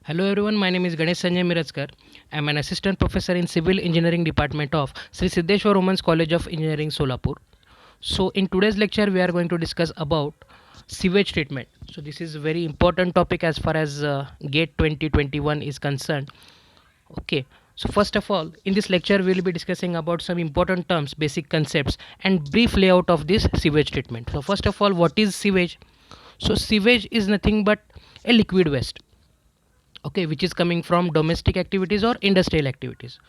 Hello everyone, my name is Ganesh Sanjay Mirajkar. I am an assistant professor in Civil Engineering Department of Sri Siddheshwar Women's College of Engineering Solapur. So in today's lecture we are going to discuss about sewage treatment. So this is a very important topic as far as GATE 2021 is concerned. Okay. So first of all, in this lecture we will be discussing about some important terms, basic concepts and brief layout of this sewage treatment. So first of all, what is sewage? So sewage is nothing but a liquid waste, okay, which is coming from domestic activities or industrial activities.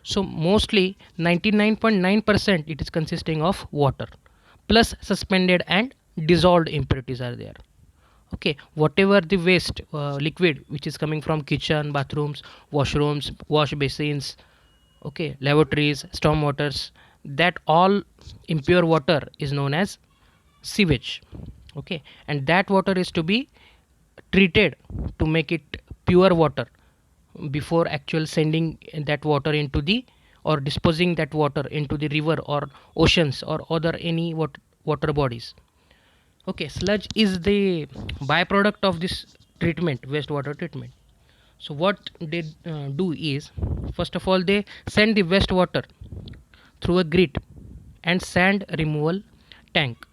So mostly 99.9% it is consisting of water plus suspended and dissolved impurities are there. Okay, whatever the waste liquid which is coming from kitchen, bathrooms, washrooms, wash basins, okay, lavatories, storm waters, that all impure water is known as sewage. Okay, and that water is to be treated to make it pure water before actual sending that water into the or disposing that water into the river or oceans or other any water bodies. Okay, sludge is the byproduct of this treatment, wastewater treatment. So what they do is, first of all they send the wastewater through a grit and sand removal tank.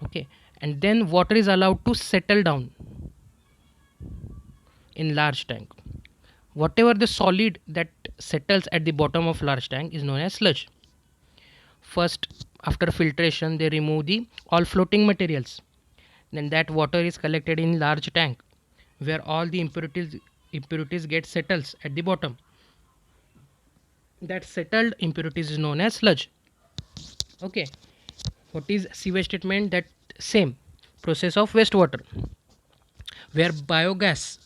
Okay, and then water is allowed to settle down in large tank. Whatever the solid that settles at the bottom of large tank is known as sludge. First, after filtration they remove the all floating materials, then that water is collected in large tank where all the impurities get settles at the bottom. That settled impurities is known as sludge. Okay, what is sewage treatment? That same process of wastewater where biogas,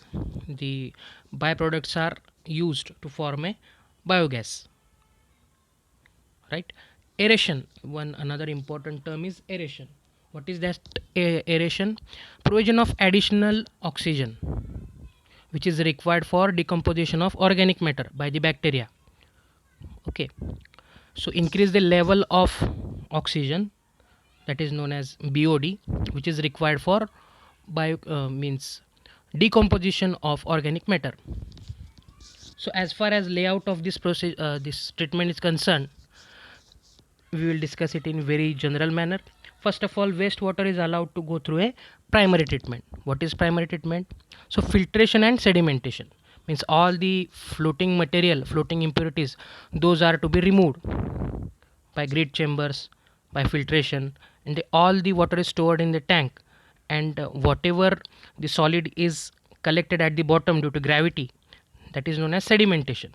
the byproducts are used to form a biogas, right? Aeration, one another important term is aeration. What is that? Aeration, provision of additional oxygen which is required for decomposition of organic matter by the bacteria. Okay, so increase the level of oxygen, that is known as BOD, which is required for bio means decomposition of organic matter. So as far as layout of this process, this treatment is concerned, we will discuss it in very general manner. First of all, wastewater is allowed to go through a primary treatment. What is primary treatment? So filtration and sedimentation means all the floating material, floating impurities, those are to be removed by grit chambers, by filtration, and all the water is stored in the tank, and whatever the solid is collected at the bottom due to gravity, that is known as sedimentation.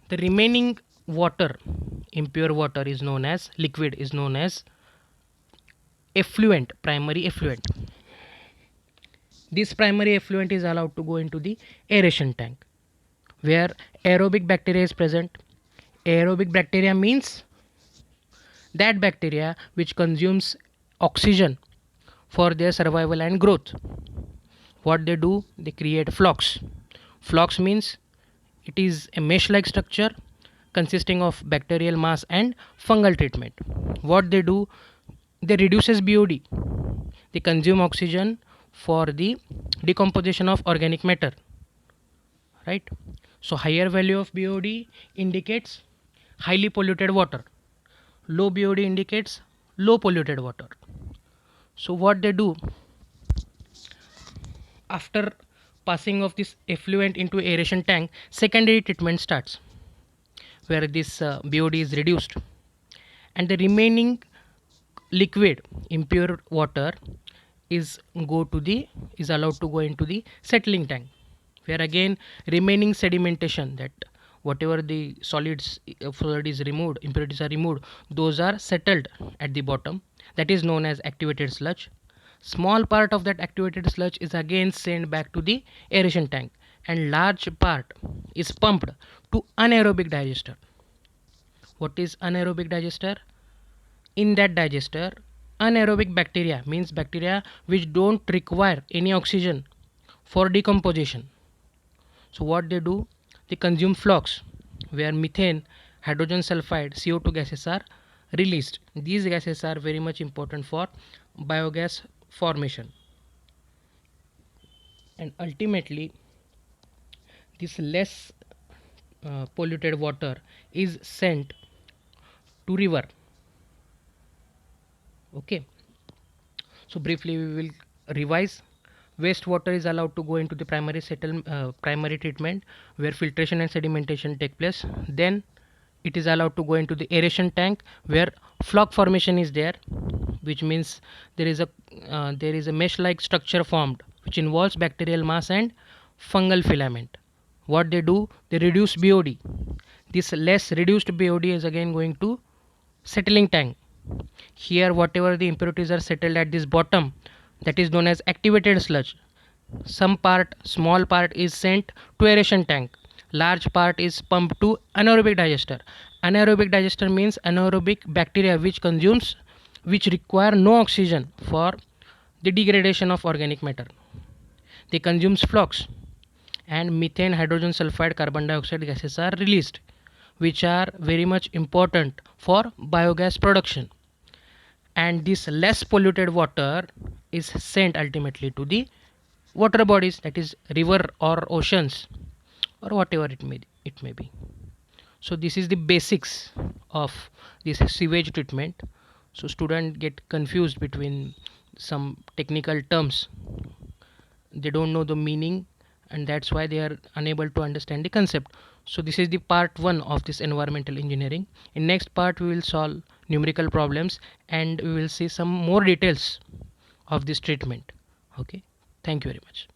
The remaining water, impure water, is known as liquid, is known as effluent, primary effluent. This primary effluent is allowed to go into the aeration tank where aerobic bacteria is present. Aerobic bacteria means that bacteria which consumes oxygen for their survival and growth. What they do? They create flocks. Flocks means it is a mesh like structure consisting of bacterial mass and fungal treatment. What they do? They reduces BOD. They consume oxygen for the decomposition of organic matter, right? So higher value of BOD indicates highly polluted water, low BOD indicates low polluted water. So what they do, after passing of this effluent into aeration tank, secondary treatment starts where this BOD is reduced and the remaining liquid impure water is allowed to go into the settling tank where again remaining sedimentation, that whatever the fluid is removed, impurities are removed, those are settled at the bottom, that is known as activated sludge. Small part of that activated sludge is again sent back to the aeration tank and large part is pumped to anaerobic digester. What is anaerobic digester? In that digester, anaerobic bacteria means bacteria which don't require any oxygen for decomposition. So what they do? They consume flocks where methane, hydrogen sulfide, CO2 gases are released. These gases are very much important for biogas formation. And ultimately this less polluted water is sent to river. Okay, so briefly we will revise. Wastewater is allowed to go into the primary treatment where filtration and sedimentation take place. Then it is allowed to go into the aeration tank where floc formation is there, which means there is a mesh like structure formed which involves bacterial mass and fungal filament. What they do, they reduce BOD. This less reduced BOD is again going to settling tank. Here whatever the impurities are settled at this bottom, that is known as activated sludge. Some part, small part is sent to aeration tank, large part is pumped to anaerobic digester. Anaerobic digester means anaerobic bacteria which require no oxygen for the degradation of organic matter. They consumes flux, and methane, hydrogen sulfide, carbon dioxide gases are released, which are very much important for biogas production. And this less polluted water is sent ultimately to the water bodies, that is river or oceans or whatever it may be. So this is the basics of this sewage treatment. So students get confused between some technical terms, they don't know the meaning, and that's why they are unable to understand the concept. So this is the part 1 of this environmental engineering. In next part we will solve numerical problems and we will see some more details of this treatment. Okay, thank you very much.